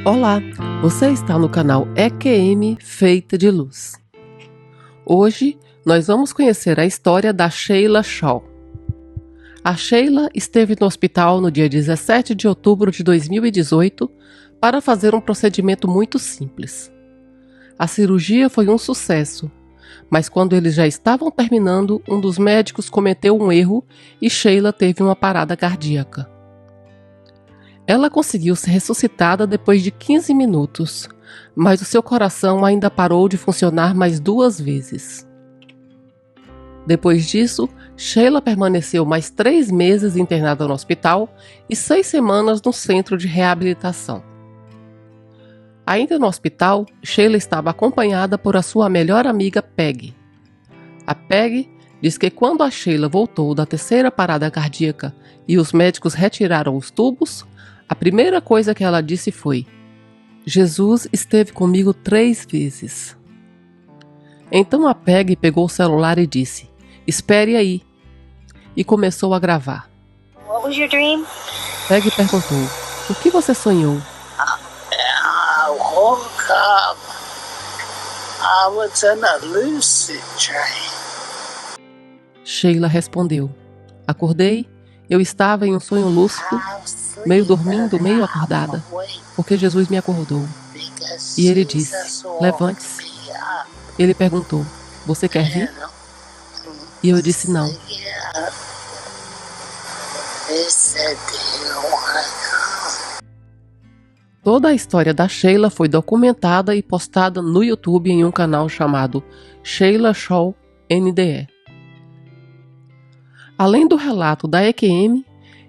Olá, você está no canal EQM Feita de Luz. Hoje nós vamos conhecer a história da Sheila Shaw. A Sheila esteve no hospital no dia 17 de outubro de 2018 para fazer um procedimento muito simples. A cirurgia foi um sucesso, mas quando eles já estavam terminando, um dos médicos cometeu um erro e Sheila teve uma parada cardíaca. Ela conseguiu ser ressuscitada depois de 15 minutos, mas o seu coração ainda parou de funcionar mais 2 vezes. Depois disso, Sheila permaneceu mais 3 meses internada no hospital e 6 semanas no centro de reabilitação. Ainda no hospital, Sheila estava acompanhada por a sua melhor amiga Peggy. A Peggy diz que quando a Sheila voltou da terceira parada cardíaca e os médicos retiraram os tubos, a primeira coisa que ela disse foi: Jesus esteve comigo 3 vezes. Então a Peggy pegou o celular e disse: espere aí. E começou a gravar. What was your dream? Peggy perguntou: o que você sonhou? I woke up. I was in a lucid dream. Sheila respondeu: acordei, eu estava em um sonho lúcido, meio dormindo, meio acordada, porque Jesus me acordou. E ele disse: levante-se. Ele perguntou: você quer vir? E eu disse: não. Toda a história da Sheila foi documentada e postada no YouTube em um canal chamado Sheila Shaw NDE. Além do relato da EQM,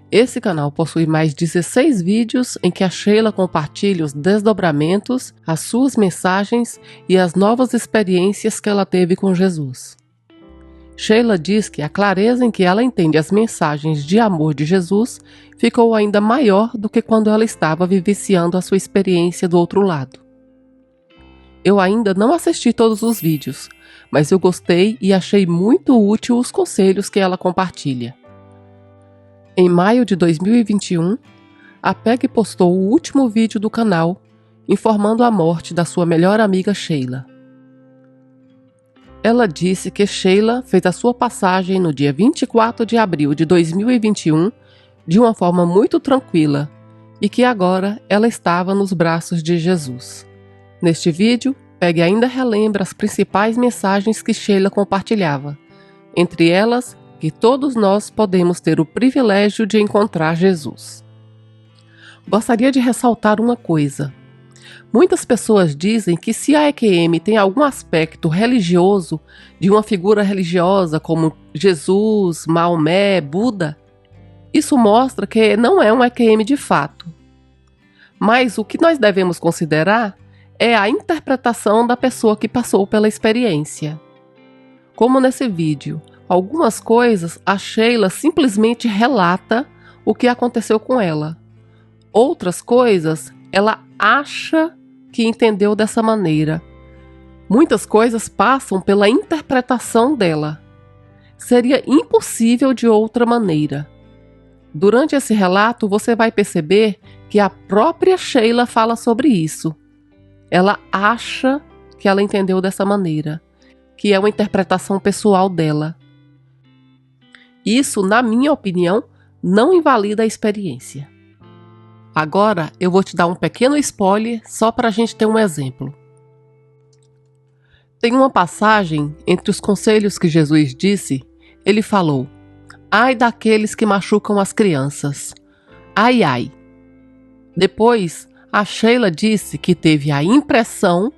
esse canal possui mais 16 vídeos em que a Sheila compartilha os desdobramentos, as suas mensagens e as novas experiências que ela teve com Jesus. Sheila diz que a clareza em que ela entende as mensagens de amor de Jesus ficou ainda maior do que quando ela estava vivenciando a sua experiência do outro lado. Eu ainda não assisti todos os vídeos, mas eu gostei e achei muito útil os conselhos que ela compartilha. Em maio de 2021, a Peggy postou o último vídeo do canal, informando a morte da sua melhor amiga Sheila. Ela disse que Sheila fez a sua passagem no dia 24 de abril de 2021 de uma forma muito tranquila e que agora ela estava nos braços de Jesus. Neste vídeo, Peggy ainda relembra as principais mensagens que Sheila compartilhava, entre elas que todos nós podemos ter o privilégio de encontrar Jesus. Gostaria de ressaltar uma coisa. Muitas pessoas dizem que se a EQM tem algum aspecto religioso, de uma figura religiosa como Jesus, Maomé, Buda, isso mostra que não é um EQM de fato. Mas o que nós devemos considerar é a interpretação da pessoa que passou pela experiência. Como nesse vídeo, algumas coisas a Sheila simplesmente relata o que aconteceu com ela. Outras coisas ela acha que entendeu dessa maneira. Muitas coisas passam pela interpretação dela. Seria impossível de outra maneira. Durante esse relato, você vai perceber que a própria Sheila fala sobre isso. Ela acha que ela entendeu dessa maneira, que é uma interpretação pessoal dela. Isso, na minha opinião, não invalida a experiência. Agora eu vou te dar um pequeno spoiler só para a gente ter um exemplo. Tem uma passagem entre os conselhos que Jesus disse, ele falou: ai daqueles que machucam as crianças. Ai, ai. Depois, a Sheila disse que teve a impressão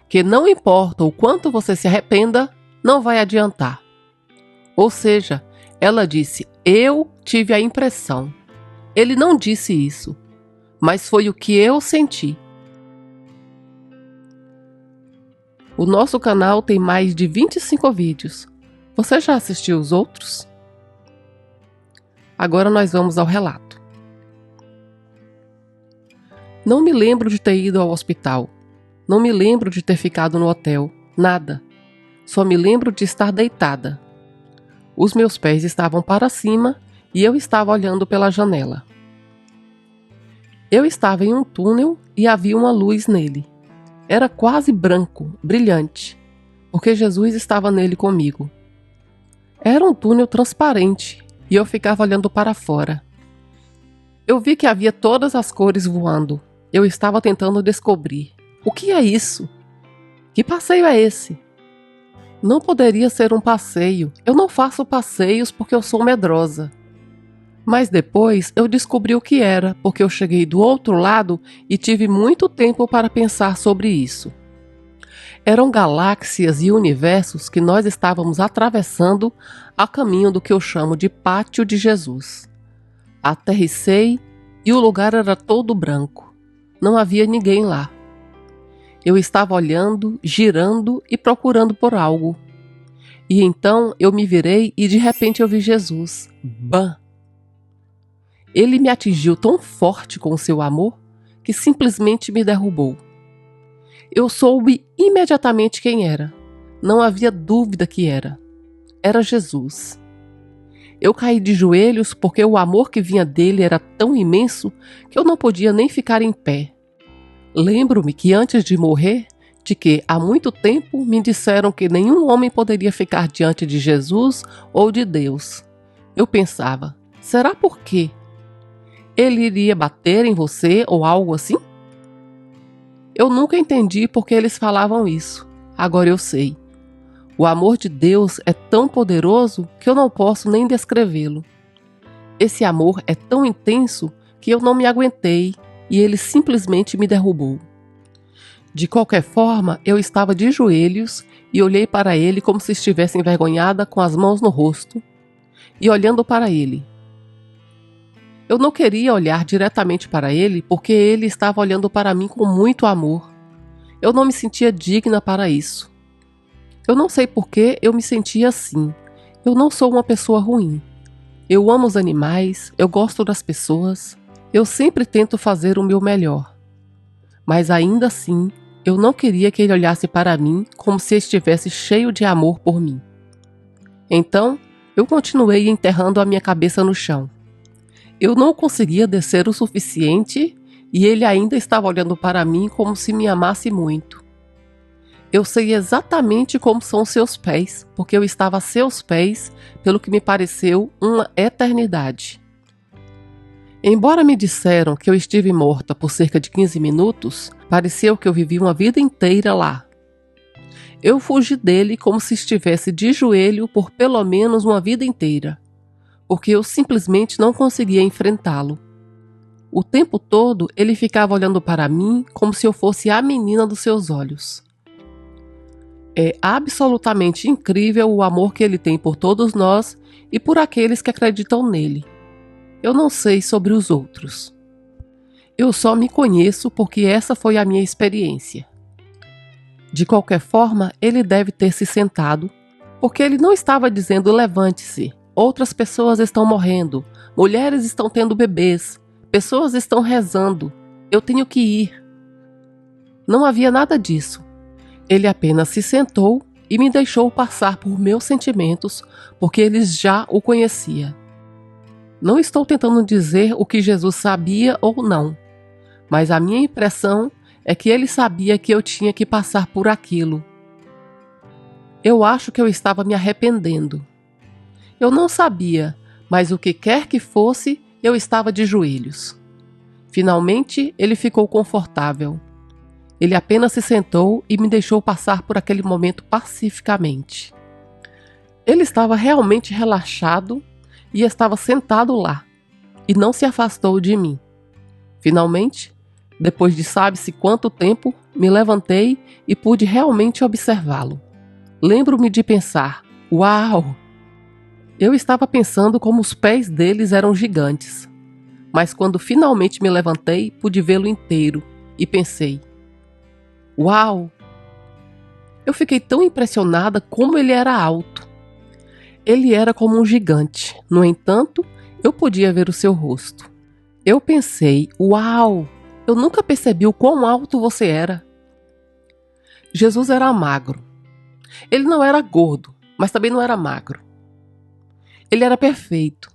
que não importa o quanto você se arrependa, não vai adiantar. Ou seja, ela disse: eu tive a impressão. Ele não disse isso, mas foi o que eu senti. O nosso canal tem mais de 25 vídeos. Você já assistiu os outros? Agora nós vamos ao relato. Não me lembro de ter ido ao hospital. Não me lembro de ter ficado no hotel. Nada. Só me lembro de estar deitada. Os meus pés estavam para cima e eu estava olhando pela janela. Eu estava em um túnel e havia uma luz nele. Era quase branco, brilhante, porque Jesus estava nele comigo. Era um túnel transparente e eu ficava olhando para fora. Eu vi que havia todas as cores voando. Eu estava tentando descobrir. O que é isso? Que passeio é esse? Não poderia ser um passeio. Eu não faço passeios porque eu sou medrosa. Mas depois eu descobri o que era, porque eu cheguei do outro lado e tive muito tempo para pensar sobre isso. Eram galáxias e universos que nós estávamos atravessando a caminho do que eu chamo de Pátio de Jesus. Aterrissei e o lugar era todo branco. Não havia ninguém lá. Eu estava olhando, girando e procurando por algo. E então eu me virei e de repente eu vi Jesus. Bam! Ele me atingiu tão forte com o seu amor que simplesmente me derrubou. Eu soube imediatamente quem era. Não havia dúvida que era. Era Jesus. Eu caí de joelhos porque o amor que vinha dele era tão imenso que eu não podia nem ficar em pé. Lembro-me que antes de morrer, de que há muito tempo me disseram que nenhum homem poderia ficar diante de Jesus ou de Deus. Eu pensava, será por quê? Ele iria bater em você ou algo assim? Eu nunca entendi por que eles falavam isso. Agora eu sei. O amor de Deus é tão poderoso que eu não posso nem descrevê-lo. Esse amor é tão intenso que eu não me aguentei e ele simplesmente me derrubou. De qualquer forma, eu estava de joelhos e olhei para ele como se estivesse envergonhada, com as mãos no rosto e olhando para ele. Eu não queria olhar diretamente para ele porque ele estava olhando para mim com muito amor. Eu não me sentia digna para isso. Eu não sei por que eu me sentia assim. Eu não sou uma pessoa ruim. Eu amo os animais, eu gosto das pessoas. Eu sempre tento fazer o meu melhor. Mas ainda assim, eu não queria que ele olhasse para mim como se estivesse cheio de amor por mim. Então, eu continuei enterrando a minha cabeça no chão. Eu não conseguia descer o suficiente e ele ainda estava olhando para mim como se me amasse muito. Eu sei exatamente como são seus pés, porque eu estava a seus pés, pelo que me pareceu uma eternidade. Embora me disseram que eu estive morta por cerca de 15 minutos, pareceu que eu vivi uma vida inteira lá. Eu fugi dele como se estivesse de joelho por pelo menos uma vida inteira, porque eu simplesmente não conseguia enfrentá-lo. O tempo todo ele ficava olhando para mim como se eu fosse a menina dos seus olhos. É absolutamente incrível o amor que ele tem por todos nós e por aqueles que acreditam nele. Eu não sei sobre os outros. Eu só me conheço porque essa foi a minha experiência. De qualquer forma, ele deve ter se sentado, porque ele não estava dizendo levante-se, outras pessoas estão morrendo, mulheres estão tendo bebês, pessoas estão rezando, eu tenho que ir. Não havia nada disso. Ele apenas se sentou e me deixou passar por meus sentimentos, porque eles já o conhecia. Não estou tentando dizer o que Jesus sabia ou não, mas a minha impressão é que ele sabia que eu tinha que passar por aquilo. Eu acho que eu estava me arrependendo. Eu não sabia, mas o que quer que fosse, eu estava de joelhos. Finalmente, ele ficou confortável. Ele apenas se sentou e me deixou passar por aquele momento pacificamente. Ele estava realmente relaxado e estava sentado lá, e não se afastou de mim. Finalmente, depois de sabe-se quanto tempo, me levantei e pude realmente observá-lo. Lembro-me de pensar, uau! Eu estava pensando como os pés deles eram gigantes, mas quando finalmente me levantei, pude vê-lo inteiro e pensei, uau! Eu fiquei tão impressionada como ele era alto. Ele era como um gigante, no entanto, eu podia ver o seu rosto. Eu pensei, uau! Eu nunca percebi o quão alto você era. Jesus era magro. Ele não era gordo, mas também não era magro. Ele era perfeito.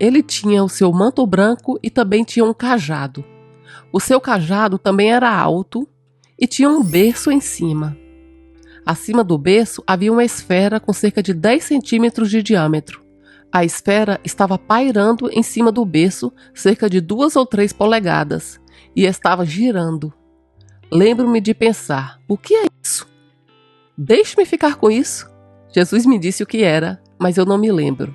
Ele tinha o seu manto branco e também tinha um cajado. O seu cajado também era alto e tinha um berço em cima. Acima do berço havia uma esfera com cerca de 10 centímetros de diâmetro. A esfera estava pairando em cima do berço cerca de 2 ou 3 polegadas e estava girando. Lembro-me de pensar, o que é isso? Deixe-me ficar com isso. Jesus me disse o que era, mas eu não me lembro.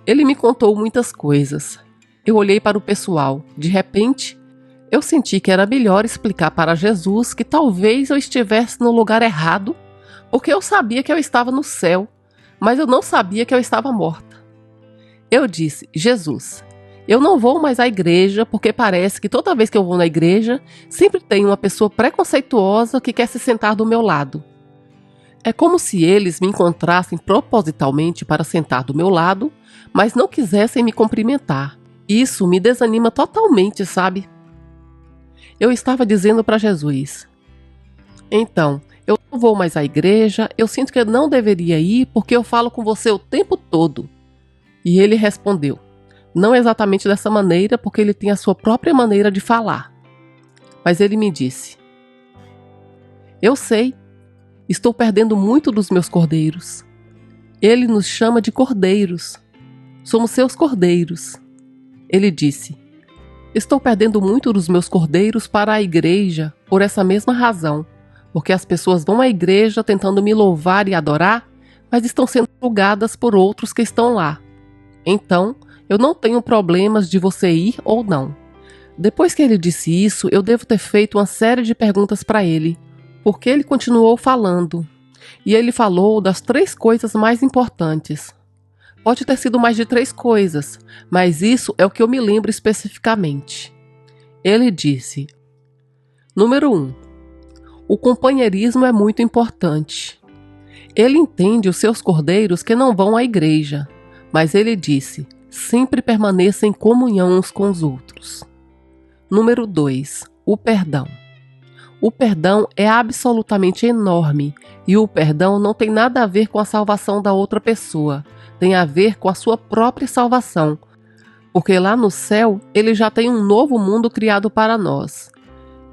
Ele me contou muitas coisas. Eu olhei para o pessoal. De repente, eu senti que era melhor explicar para Jesus que talvez eu estivesse no lugar errado, porque eu sabia que eu estava no céu, mas eu não sabia que eu estava morta. Eu disse, Jesus, eu não vou mais à igreja porque parece que toda vez que eu vou na igreja, sempre tem uma pessoa preconceituosa que quer se sentar do meu lado. É como se eles me encontrassem propositalmente para sentar do meu lado, mas não quisessem me cumprimentar. Isso me desanima totalmente, sabe? Eu estava dizendo para Jesus, então, eu não vou mais à igreja, eu sinto que eu não deveria ir porque eu falo com você o tempo todo. E ele respondeu, não exatamente dessa maneira, porque ele tem a sua própria maneira de falar. Mas ele me disse, eu sei, estou perdendo muito dos meus cordeiros. Ele nos chama de cordeiros. Somos seus cordeiros. Ele disse, estou perdendo muito dos meus cordeiros para a igreja por essa mesma razão, porque as pessoas vão à igreja tentando me louvar e adorar, mas estão sendo julgadas por outros que estão lá. Então, eu não tenho problemas de você ir ou não. Depois que ele disse isso, eu devo ter feito uma série de perguntas para ele, porque ele continuou falando. E ele falou das 3 coisas mais importantes. Pode ter sido mais de 3 coisas, mas isso é o que eu me lembro especificamente. Ele disse, número 1, o companheirismo é muito importante. Ele entende os seus cordeiros que não vão à igreja, mas ele disse, sempre permaneça em comunhão uns com os outros. Número 2, o perdão. O perdão é absolutamente enorme e o perdão não tem nada a ver com a salvação da outra pessoa, tem a ver com a sua própria salvação, porque lá no céu ele já tem um novo mundo criado para nós.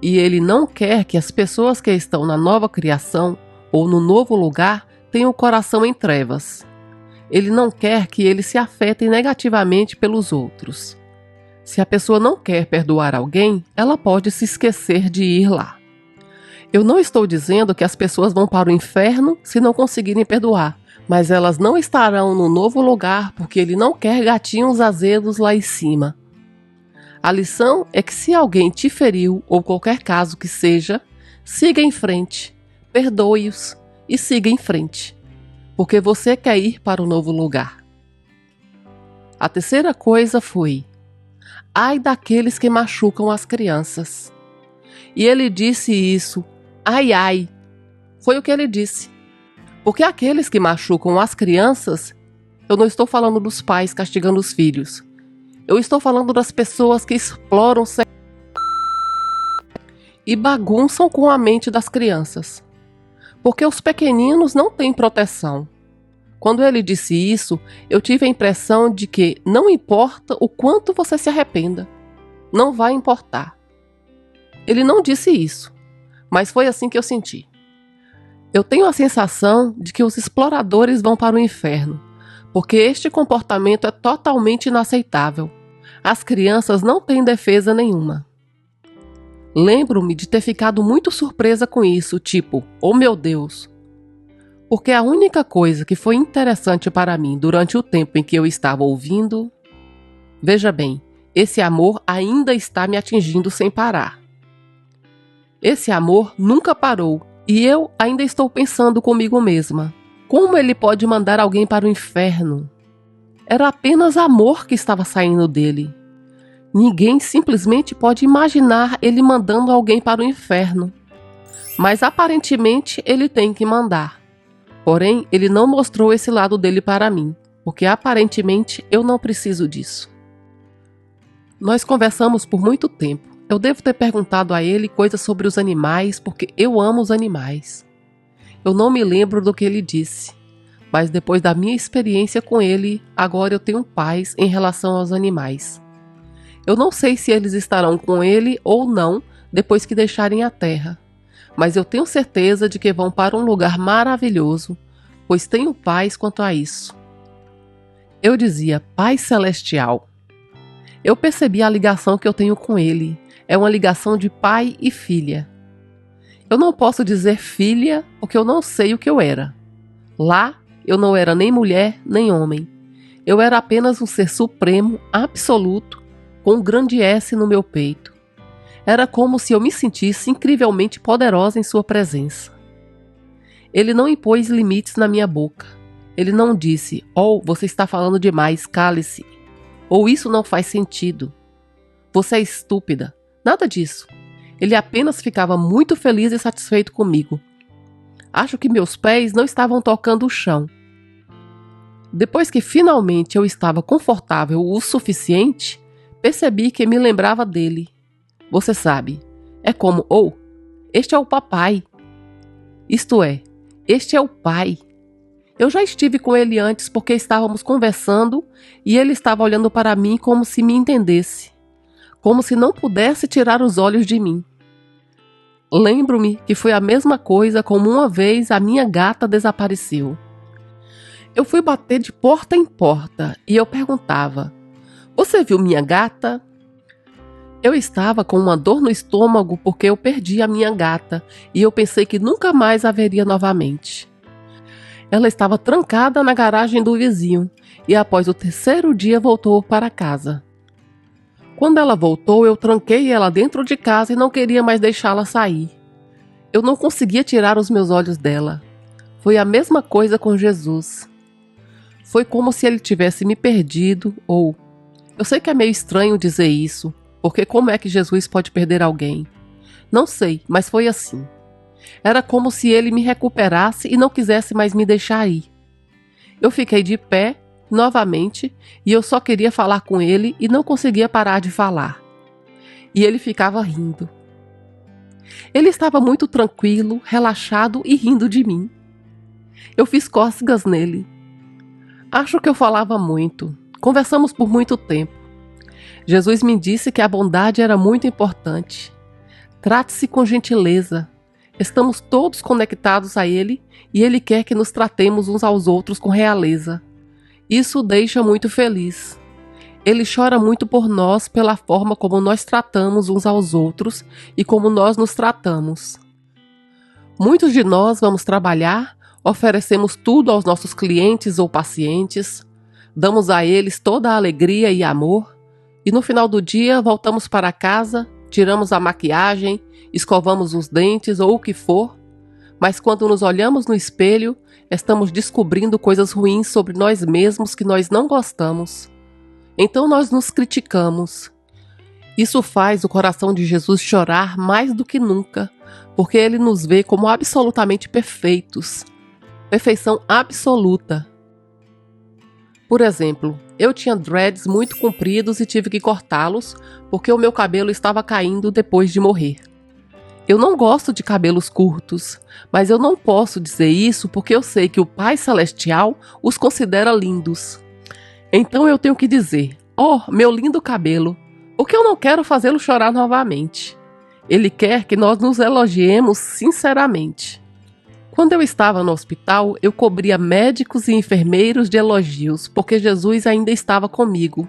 E ele não quer que as pessoas que estão na nova criação ou no novo lugar tenham o coração em trevas. Ele não quer que eles se afetem negativamente pelos outros. Se a pessoa não quer perdoar alguém, ela pode se esquecer de ir lá. Eu não estou dizendo que as pessoas vão para o inferno se não conseguirem perdoar, mas elas não estarão no novo lugar porque ele não quer gatinhos azedos lá em cima. A lição é que se alguém te feriu ou qualquer caso que seja, siga em frente, perdoe-os e siga em frente, porque você quer ir para o novo lugar. A terceira coisa foi, ai daqueles que machucam as crianças. E ele disse isso, ai ai, foi o que ele disse. Porque aqueles que machucam as crianças, eu não estou falando dos pais castigando os filhos. Eu estou falando das pessoas que exploram e bagunçam com a mente das crianças. Porque os pequeninos não têm proteção. Quando ele disse isso, eu tive a impressão de que não importa o quanto você se arrependa, não vai importar. Ele não disse isso, mas foi assim que eu senti. Eu tenho a sensação de que os exploradores vão para o inferno, porque este comportamento é totalmente inaceitável. As crianças não têm defesa nenhuma. Lembro-me de ter ficado muito surpresa com isso, tipo, oh meu Deus. Porque a única coisa que foi interessante para mim durante o tempo em que eu estava ouvindo... Veja bem, esse amor ainda está me atingindo sem parar. Esse amor nunca parou e eu ainda estou pensando comigo mesma. Como ele pode mandar alguém para o inferno? Era apenas amor que estava saindo dele. Ninguém simplesmente pode imaginar ele mandando alguém para o inferno. Mas aparentemente ele tem que mandar. Porém, ele não mostrou esse lado dele para mim, porque aparentemente eu não preciso disso. Nós conversamos por muito tempo. Eu devo ter perguntado a ele coisas sobre os animais, porque eu amo os animais. Eu não me lembro do que ele disse. mas depois da minha experiência com ele, agora eu tenho paz em relação aos animais. Eu não sei se eles estarão com ele ou não depois que deixarem a terra, mas eu tenho certeza de que vão para um lugar maravilhoso, pois tenho paz quanto a isso. Eu dizia, Pai Celestial. Eu percebi a ligação que eu tenho com ele. É uma ligação de pai e filha. Eu não posso dizer filha porque eu não sei o que eu era. Lá, eu não era nem mulher nem homem. Eu era apenas um ser supremo, absoluto, com um grande S no meu peito. Era como se eu me sentisse incrivelmente poderosa em sua presença. Ele não impôs limites na minha boca. Ele não disse, você está falando demais, cale-se. Ou isso não faz sentido. Você é estúpida. Nada disso. Ele apenas ficava muito feliz e satisfeito comigo. Acho que meus pés não estavam tocando o chão. Depois que finalmente eu estava confortável o suficiente, percebi que me lembrava dele. Você sabe, é como, este é o papai. Isto é, este é o pai. Eu já estive com ele antes porque estávamos conversando e ele estava olhando para mim como se me entendesse, como se não pudesse tirar os olhos de mim. Lembro-me que foi a mesma coisa como uma vez a minha gata desapareceu. Eu fui bater de porta em porta e eu perguntava, você viu minha gata? Eu estava com uma dor no estômago porque eu perdi a minha gata e eu pensei que nunca mais a veria novamente. Ela estava trancada na garagem do vizinho e após o 3º dia voltou para casa. Quando ela voltou, eu tranquei ela dentro de casa e não queria mais deixá-la sair. Eu não conseguia tirar os meus olhos dela. Foi a mesma coisa com Jesus. Foi como se ele tivesse me perdido, eu sei que é meio estranho dizer isso, porque como é que Jesus pode perder alguém? Não sei, mas foi assim. Era como se ele me recuperasse e não quisesse mais me deixar ir. Eu fiquei de pé, novamente, e eu só queria falar com ele e não conseguia parar de falar. E ele ficava rindo. Ele estava muito tranquilo, relaxado e rindo de mim. Eu fiz cócegas nele. Acho que eu falava muito. Conversamos por muito tempo. Jesus me disse que a bondade era muito importante. Trate-se com gentileza. Estamos todos conectados a Ele e Ele quer que nos tratemos uns aos outros com realeza. Isso o deixa muito feliz. Ele chora muito por nós pela forma como nós tratamos uns aos outros e como nós nos tratamos. Muitos de nós vamos trabalhar, oferecemos tudo aos nossos clientes ou pacientes, damos a eles toda a alegria e amor, e no final do dia voltamos para casa, tiramos a maquiagem, escovamos os dentes ou o que for, mas quando nos olhamos no espelho, estamos descobrindo coisas ruins sobre nós mesmos que nós não gostamos. Então nós nos criticamos. Isso faz o coração de Jesus chorar mais do que nunca, porque ele nos vê como absolutamente perfeitos. Perfeição absoluta. Por exemplo, eu tinha dreads muito compridos e tive que cortá-los porque o meu cabelo estava caindo depois de morrer. Eu não gosto de cabelos curtos, mas eu não posso dizer isso porque eu sei que o Pai Celestial os considera lindos. Então eu tenho que dizer, meu lindo cabelo, porque eu não quero fazê-lo chorar novamente. Ele quer que nós nos elogiemos sinceramente. Quando eu estava no hospital, eu cobria médicos e enfermeiros de elogios, porque Jesus ainda estava comigo.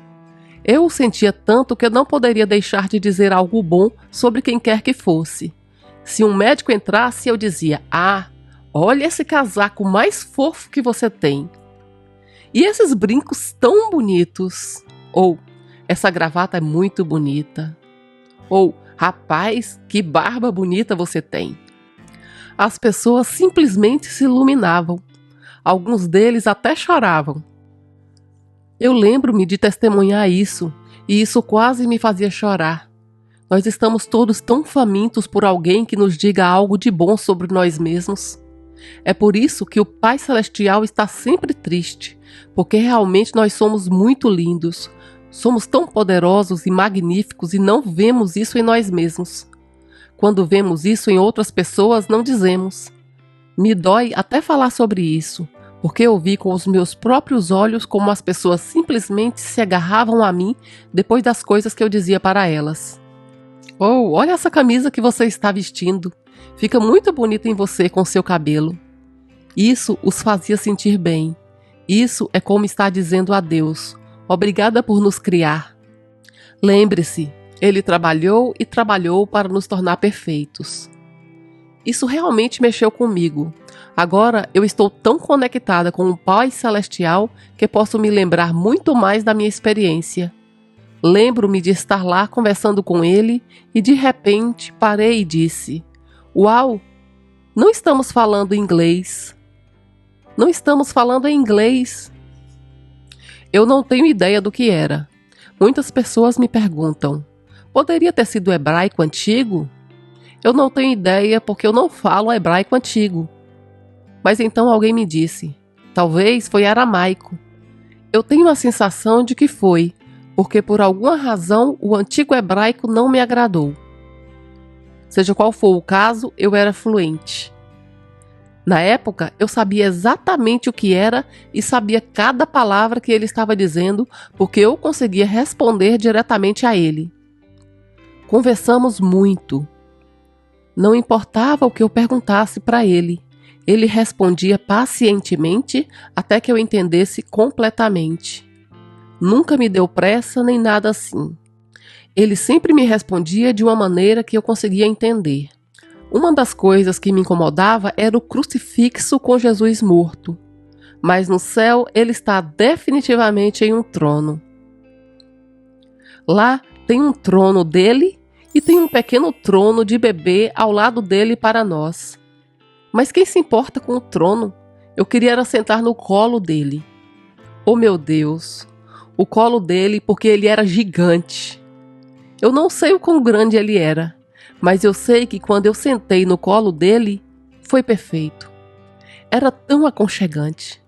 Eu o sentia tanto que eu não poderia deixar de dizer algo bom sobre quem quer que fosse. Se um médico entrasse, eu dizia, olha esse casaco mais fofo que você tem. E esses brincos tão bonitos. Essa gravata é muito bonita. Rapaz, que barba bonita você tem. As pessoas simplesmente se iluminavam. Alguns deles até choravam. Eu lembro-me de testemunhar isso, e isso quase me fazia chorar. Nós estamos todos tão famintos por alguém que nos diga algo de bom sobre nós mesmos. É por isso que o Pai Celestial está sempre triste, porque realmente nós somos muito lindos, somos tão poderosos e magníficos e não vemos isso em nós mesmos. Quando vemos isso em outras pessoas, não dizemos. Me dói até falar sobre isso, porque eu vi com os meus próprios olhos como as pessoas simplesmente se agarravam a mim depois das coisas que eu dizia para elas. Oh, olha essa camisa que você está vestindo. Fica muito bonita em você com seu cabelo. Isso os fazia sentir bem. Isso é como estar dizendo a Deus: obrigada por nos criar. Lembre-se, Ele trabalhou e trabalhou para nos tornar perfeitos. Isso realmente mexeu comigo. Agora eu estou tão conectada com o Pai Celestial que posso me lembrar muito mais da minha experiência. Lembro-me de estar lá conversando com Ele e de repente parei e disse: uau, não estamos falando inglês. Não estamos falando em inglês. Eu não tenho ideia do que era. Muitas pessoas me perguntam: poderia ter sido hebraico antigo? Eu não tenho ideia porque eu não falo hebraico antigo. Mas então alguém me disse: talvez foi aramaico. Eu tenho a sensação de que foi, porque por alguma razão o antigo hebraico não me agradou. Seja qual for o caso, eu era fluente. Na época, eu sabia exatamente o que era e sabia cada palavra que ele estava dizendo, porque eu conseguia responder diretamente a ele. Conversamos muito. Não importava o que eu perguntasse para ele, ele respondia pacientemente até que eu entendesse completamente. Nunca me deu pressa nem nada assim. Ele sempre me respondia de uma maneira que eu conseguia entender. Uma das coisas que me incomodava era o crucifixo com Jesus morto. Mas no céu ele está definitivamente em um trono. Lá tem um trono dele e tem um pequeno trono de bebê ao lado dele para nós. Mas quem se importa com o trono? Eu queria era sentar no colo dele. Oh meu Deus, o colo dele porque ele era gigante. Eu não sei o quão grande ele era, mas eu sei que quando eu sentei no colo dele, foi perfeito. Era tão aconchegante.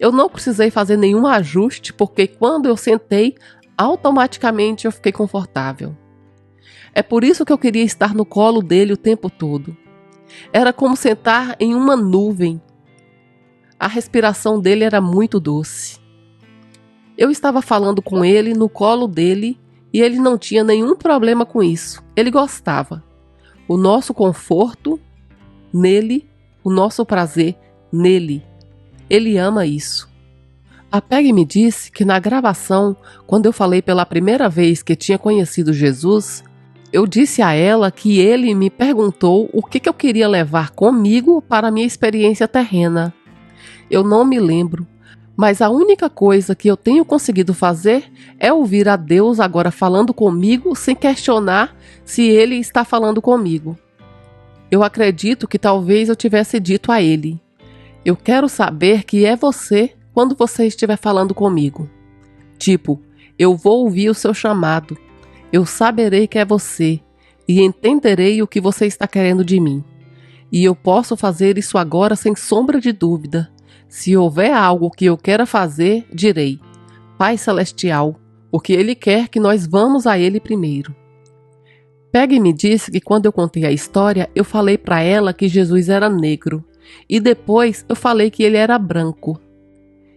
Eu não precisei fazer nenhum ajuste porque quando eu sentei, automaticamente eu fiquei confortável. É por isso que eu queria estar no colo dele o tempo todo. Era como sentar em uma nuvem. A respiração dele era muito doce. Eu estava falando com ele no colo dele e ele não tinha nenhum problema com isso. Ele gostava. O nosso conforto nele, o nosso prazer nele. Ele ama isso. A Peggy me disse que na gravação, quando eu falei pela primeira vez que tinha conhecido Jesus, eu disse a ela que ele me perguntou o que eu queria levar comigo para a minha experiência terrena. Eu não me lembro, mas a única coisa que eu tenho conseguido fazer é ouvir a Deus agora falando comigo sem questionar se Ele está falando comigo. Eu acredito que talvez eu tivesse dito a Ele: eu quero saber que é você quando você estiver falando comigo. Tipo, eu vou ouvir o seu chamado. Eu saberei que é você e entenderei o que você está querendo de mim. E eu posso fazer isso agora sem sombra de dúvida. Se houver algo que eu queira fazer, direi: Pai Celestial, porque Ele quer que nós vamos a Ele primeiro. Peggy me disse que quando eu contei a história, eu falei para ela que Jesus era negro. E depois eu falei que ele era branco.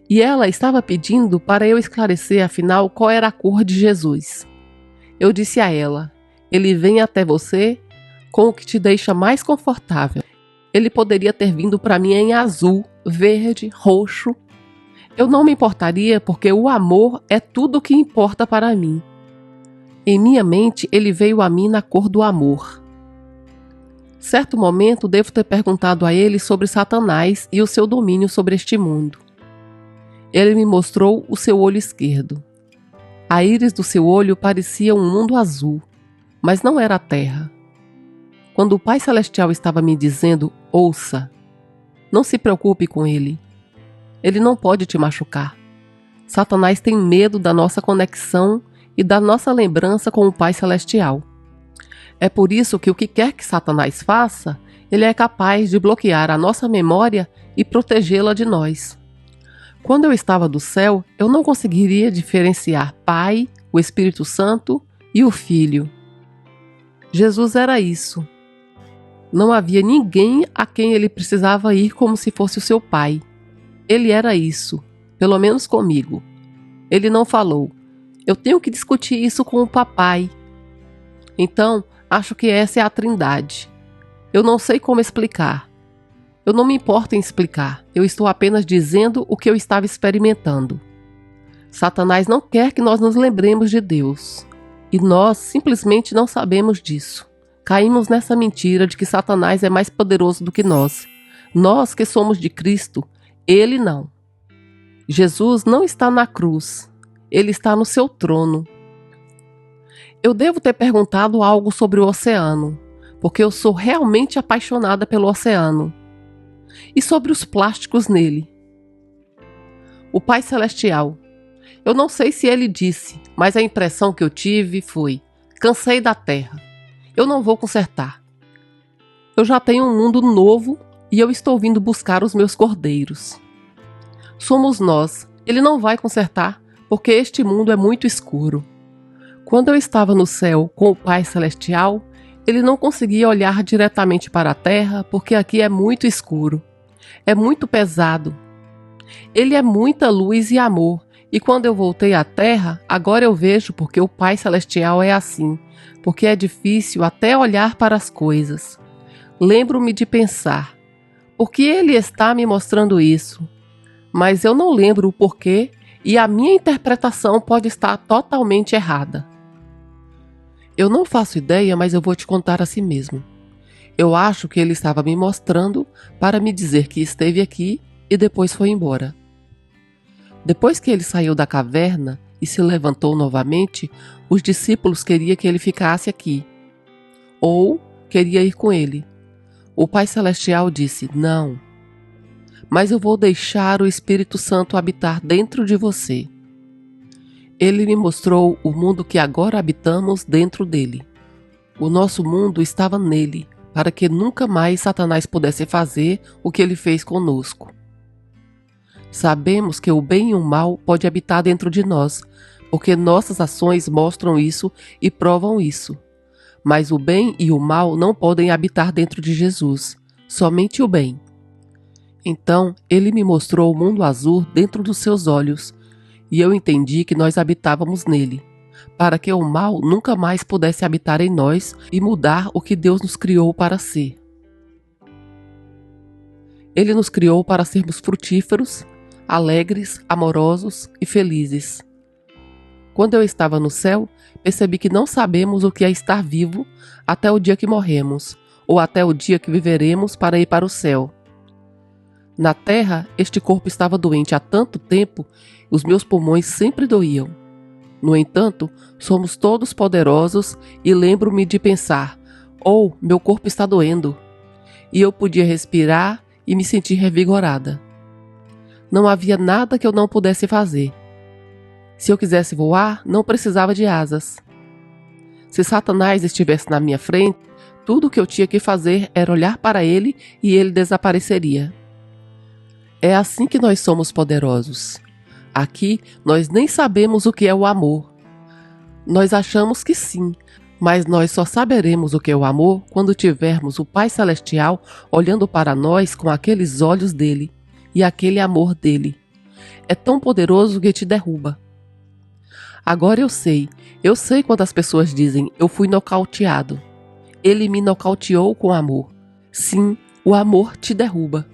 E ela estava pedindo para eu esclarecer afinal qual era a cor de Jesus. Eu disse a ela: ele vem até você com o que te deixa mais confortável. Ele poderia ter vindo para mim em azul, verde, roxo. Eu não me importaria porque o amor é tudo o que importa para mim. Em minha mente, ele veio a mim na cor do amor. Certo momento, devo ter perguntado a ele sobre Satanás e o seu domínio sobre este mundo. Ele me mostrou o seu olho esquerdo. A íris do seu olho parecia um mundo azul, mas não era a terra. Quando o Pai Celestial estava me dizendo: ouça, não se preocupe com ele. Ele não pode te machucar. Satanás tem medo da nossa conexão e da nossa lembrança com o Pai Celestial. É por isso que o que quer que Satanás faça, ele é capaz de bloquear a nossa memória e protegê-la de nós. Quando eu estava do céu, eu não conseguiria diferenciar Pai, o Espírito Santo e o Filho. Jesus era isso. Não havia ninguém a quem ele precisava ir como se fosse o seu Pai. Ele era isso, pelo menos comigo. Ele não falou: eu tenho que discutir isso com o papai. Então, acho que essa é a Trindade. Eu não sei como explicar. Eu não me importo em explicar. Eu estou apenas dizendo o que eu estava experimentando. Satanás não quer que nós nos lembremos de Deus. E nós simplesmente não sabemos disso. Caímos nessa mentira de que Satanás é mais poderoso do que nós. Nós que somos de Cristo, ele não. Jesus não está na cruz. Ele está no seu trono. Eu devo ter perguntado algo sobre o oceano, porque eu sou realmente apaixonada pelo oceano. E sobre os plásticos nele. O Pai Celestial. Eu não sei se ele disse, mas a impressão que eu tive foi: cansei da terra. Eu não vou consertar. Eu já tenho um mundo novo e eu estou vindo buscar os meus cordeiros. Somos nós. Ele não vai consertar, porque este mundo é muito escuro. Quando eu estava no céu com o Pai Celestial, ele não conseguia olhar diretamente para a terra, porque aqui é muito escuro. É muito pesado. Ele é muita luz e amor. E quando eu voltei à terra, agora eu vejo porque o Pai Celestial é assim, porque é difícil até olhar para as coisas. Lembro-me de pensar: por que ele está me mostrando isso? Mas eu não lembro o porquê e a minha interpretação pode estar totalmente errada. Eu não faço ideia, mas eu vou te contar a si mesmo. Eu acho que ele estava me mostrando para me dizer que esteve aqui e depois foi embora. Depois que ele saiu da caverna e se levantou novamente, os discípulos queriam que ele ficasse aqui. Ou queria ir com ele. O Pai Celestial disse: não. Mas eu vou deixar o Espírito Santo habitar dentro de você. Ele me mostrou o mundo que agora habitamos dentro dele. O nosso mundo estava nele, para que nunca mais Satanás pudesse fazer o que ele fez conosco. Sabemos que o bem e o mal pode habitar dentro de nós, porque nossas ações mostram isso e provam isso. Mas o bem e o mal não podem habitar dentro de Jesus, somente o bem. Então, ele me mostrou o mundo azul dentro dos seus olhos, e eu entendi que nós habitávamos nele, para que o mal nunca mais pudesse habitar em nós e mudar o que Deus nos criou para ser. Ele nos criou para sermos frutíferos, alegres, amorosos e felizes. Quando eu estava no céu, percebi que não sabemos o que é estar vivo até o dia que morremos, ou até o dia que viveremos para ir para o céu. Na terra, este corpo estava doente há tanto tempo, os meus pulmões sempre doíam. No entanto, somos todos poderosos e lembro-me de pensar: oh, meu corpo está doendo. E eu podia respirar e me sentir revigorada. Não havia nada que eu não pudesse fazer. Se eu quisesse voar, não precisava de asas. Se Satanás estivesse na minha frente, tudo o que eu tinha que fazer era olhar para ele e ele desapareceria. É assim que nós somos poderosos. Aqui, nós nem sabemos o que é o amor. Nós achamos que sim, mas nós só saberemos o que é o amor quando tivermos o Pai Celestial olhando para nós com aqueles olhos dele e aquele amor dele. É tão poderoso que te derruba. Agora eu sei quando as pessoas dizem: eu fui nocauteado. Ele me nocauteou com amor. Sim, o amor te derruba.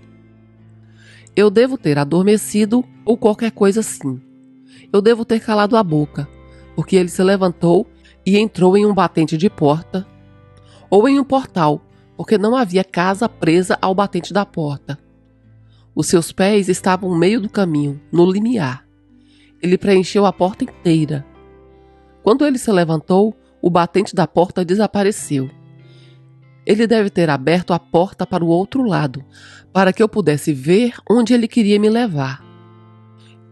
Eu devo ter adormecido ou qualquer coisa assim. Eu devo ter calado a boca, porque ele se levantou e entrou em um batente de porta, ou em um portal, porque não havia casa presa ao batente da porta. Os seus pés estavam no meio do caminho, no limiar. Ele preencheu a porta inteira. Quando ele se levantou, o batente da porta desapareceu. Ele deve ter aberto a porta para o outro lado, para que eu pudesse ver onde ele queria me levar.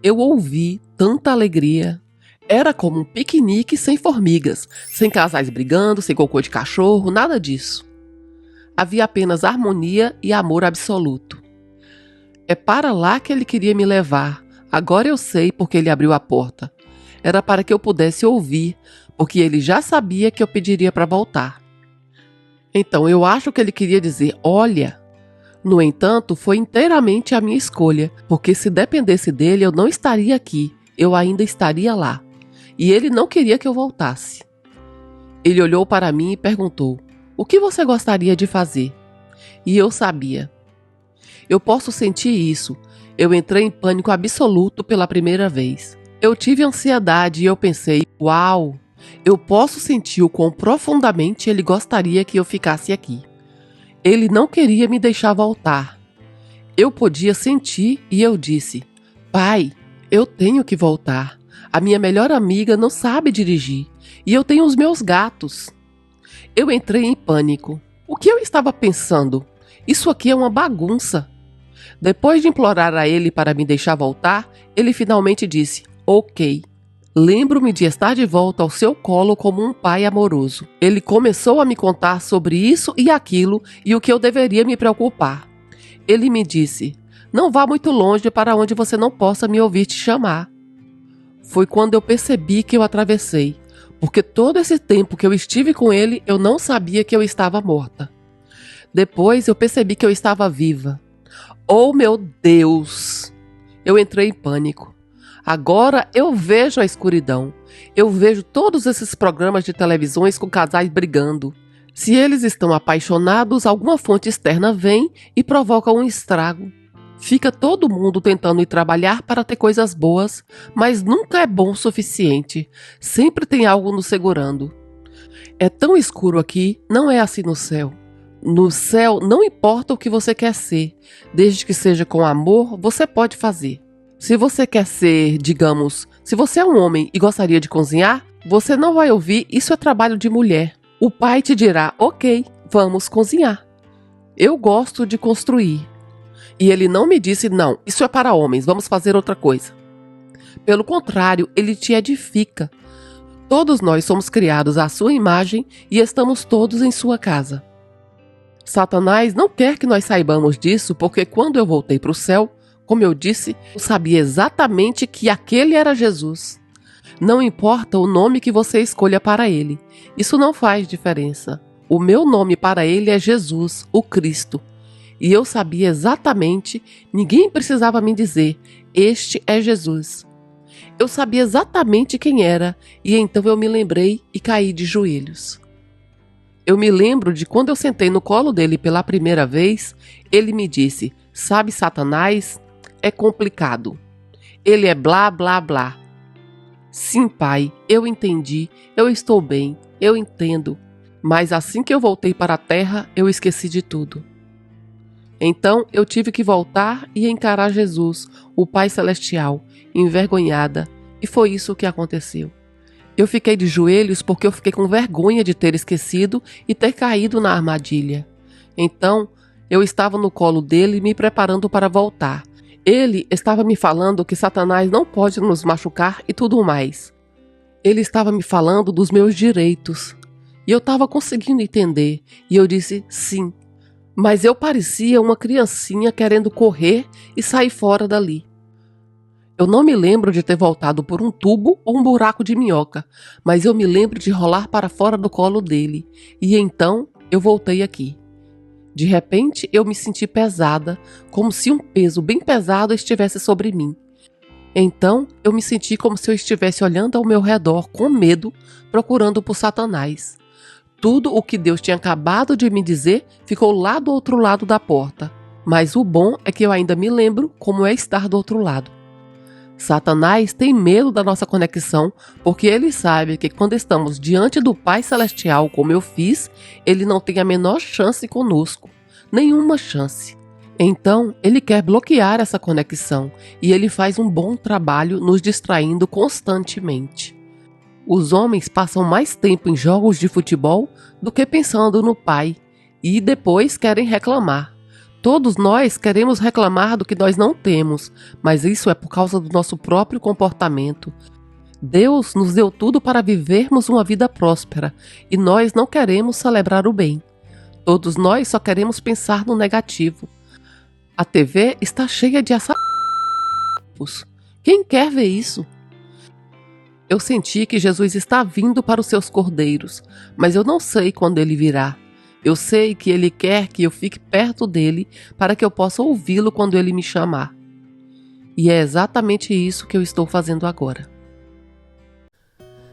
Eu ouvi tanta alegria. Era como um piquenique sem formigas, sem casais brigando, sem cocô de cachorro, nada disso. Havia apenas harmonia e amor absoluto. É para lá que ele queria me levar. Agora eu sei porque ele abriu a porta. Era para que eu pudesse ouvir, porque ele já sabia que eu pediria para voltar. Então eu acho que ele queria dizer: olha, No entanto, foi inteiramente a minha escolha, porque se dependesse dele eu não estaria aqui, eu ainda estaria lá. E ele não queria que eu voltasse. Ele olhou para mim e perguntou: "O que você gostaria de fazer?" E eu sabia. Eu posso sentir isso. Eu entrei em pânico absoluto pela primeira vez. Eu tive ansiedade e eu pensei: uau, eu posso sentir o quão profundamente ele gostaria que eu ficasse aqui. Ele não queria me deixar voltar. Eu podia sentir e eu disse: "Pai, eu tenho que voltar. A minha melhor amiga não sabe dirigir e eu tenho os meus gatos." Eu entrei em pânico. O que eu estava pensando? Isso aqui é uma bagunça. Depois de implorar a ele para me deixar voltar, ele finalmente disse: "Ok." Lembro-me de estar de volta ao seu colo como um pai amoroso. Ele começou a me contar sobre isso e aquilo e o que eu deveria me preocupar. Ele me disse: "Não vá muito longe para onde você não possa me ouvir te chamar." Foi quando eu percebi que eu atravessei, porque todo esse tempo que eu estive com ele, eu não sabia que eu estava morta. Depois eu percebi que eu estava viva. Oh, meu Deus! Eu entrei em pânico. Agora eu vejo a escuridão. Eu vejo todos esses programas de televisões com casais brigando. Se eles estão apaixonados, alguma fonte externa vem e provoca um estrago. Fica todo mundo tentando ir trabalhar para ter coisas boas, mas nunca é bom o suficiente. Sempre tem algo nos segurando. É tão escuro aqui, não é assim no céu. No céu, não importa o que você quer ser, desde que seja com amor, você pode fazer. Se você quer ser, digamos, se você é um homem e gostaria de cozinhar, você não vai ouvir "isso é trabalho de mulher." O pai te dirá: "Ok, vamos cozinhar." Eu gosto de construir. E ele não me disse: "Não, isso é para homens, vamos fazer outra coisa." Pelo contrário, ele te edifica. Todos nós somos criados à sua imagem e estamos todos em sua casa. Satanás não quer que nós saibamos disso, porque quando eu voltei para o céu, como eu disse, eu sabia exatamente que aquele era Jesus. Não importa o nome que você escolha para ele, isso não faz diferença. O meu nome para ele é Jesus, o Cristo. E eu sabia exatamente, ninguém precisava me dizer: "Este é Jesus." Eu sabia exatamente quem era, e então eu me lembrei e caí de joelhos. Eu me lembro de quando eu sentei no colo dele pela primeira vez, ele me disse: "Sabe, Satanás, é complicado. Ele é blá, blá, blá." Sim, pai, eu entendi, eu estou bem, eu entendo. Mas assim que eu voltei para a terra, eu esqueci de tudo. Então eu tive que voltar e encarar Jesus, o Pai Celestial, envergonhada, e foi isso que aconteceu. Eu fiquei de joelhos porque eu fiquei com vergonha de ter esquecido e ter caído na armadilha. Então, eu estava no colo dele me preparando para voltar. Ele estava me falando que Satanás não pode nos machucar e tudo mais. Ele estava me falando dos meus direitos. E eu estava conseguindo entender. E eu disse sim. Mas eu parecia uma criancinha querendo correr e sair fora dali. Eu não me lembro de ter voltado por um tubo ou um buraco de minhoca, mas eu me lembro de rolar para fora do colo dele. E então eu voltei aqui. De repente eu me senti pesada, como se um peso bem pesado estivesse sobre mim. Então eu me senti como se eu estivesse olhando ao meu redor com medo, procurando por Satanás. Tudo o que Deus tinha acabado de me dizer ficou lá do outro lado da porta. Mas o bom é que eu ainda me lembro como é estar do outro lado. Satanás tem medo da nossa conexão, porque ele sabe que quando estamos diante do Pai Celestial, como eu fiz, ele não tem a menor chance conosco. Nenhuma chance. Então, ele quer bloquear essa conexão, e ele faz um bom trabalho nos distraindo constantemente. Os homens passam mais tempo em jogos de futebol do que pensando no Pai, e depois querem reclamar. Todos nós queremos reclamar do que nós não temos, mas isso é por causa do nosso próprio comportamento. Deus nos deu tudo para vivermos uma vida próspera, e nós não queremos celebrar o bem. Todos nós só queremos pensar no negativo. A TV está cheia de assassinos. Quem quer ver isso? Eu senti que Jesus está vindo para os seus cordeiros, mas eu não sei quando ele virá. Eu sei que Ele quer que eu fique perto dele para que eu possa ouvi-lo quando Ele me chamar. E é exatamente isso que eu estou fazendo agora.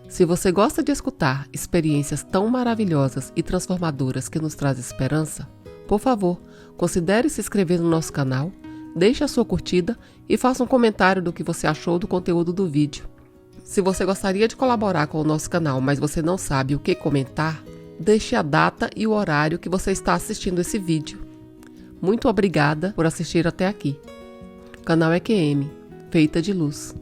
Se você gosta de escutar experiências tão maravilhosas e transformadoras que nos traz esperança, por favor, considere se inscrever no nosso canal, deixe a sua curtida e faça um comentário do que você achou do conteúdo do vídeo. Se você gostaria de colaborar com o nosso canal, mas você não sabe o que comentar, deixe a data e o horário que você está assistindo esse vídeo. Muito obrigada por assistir até aqui. Canal EQM, feita de luz.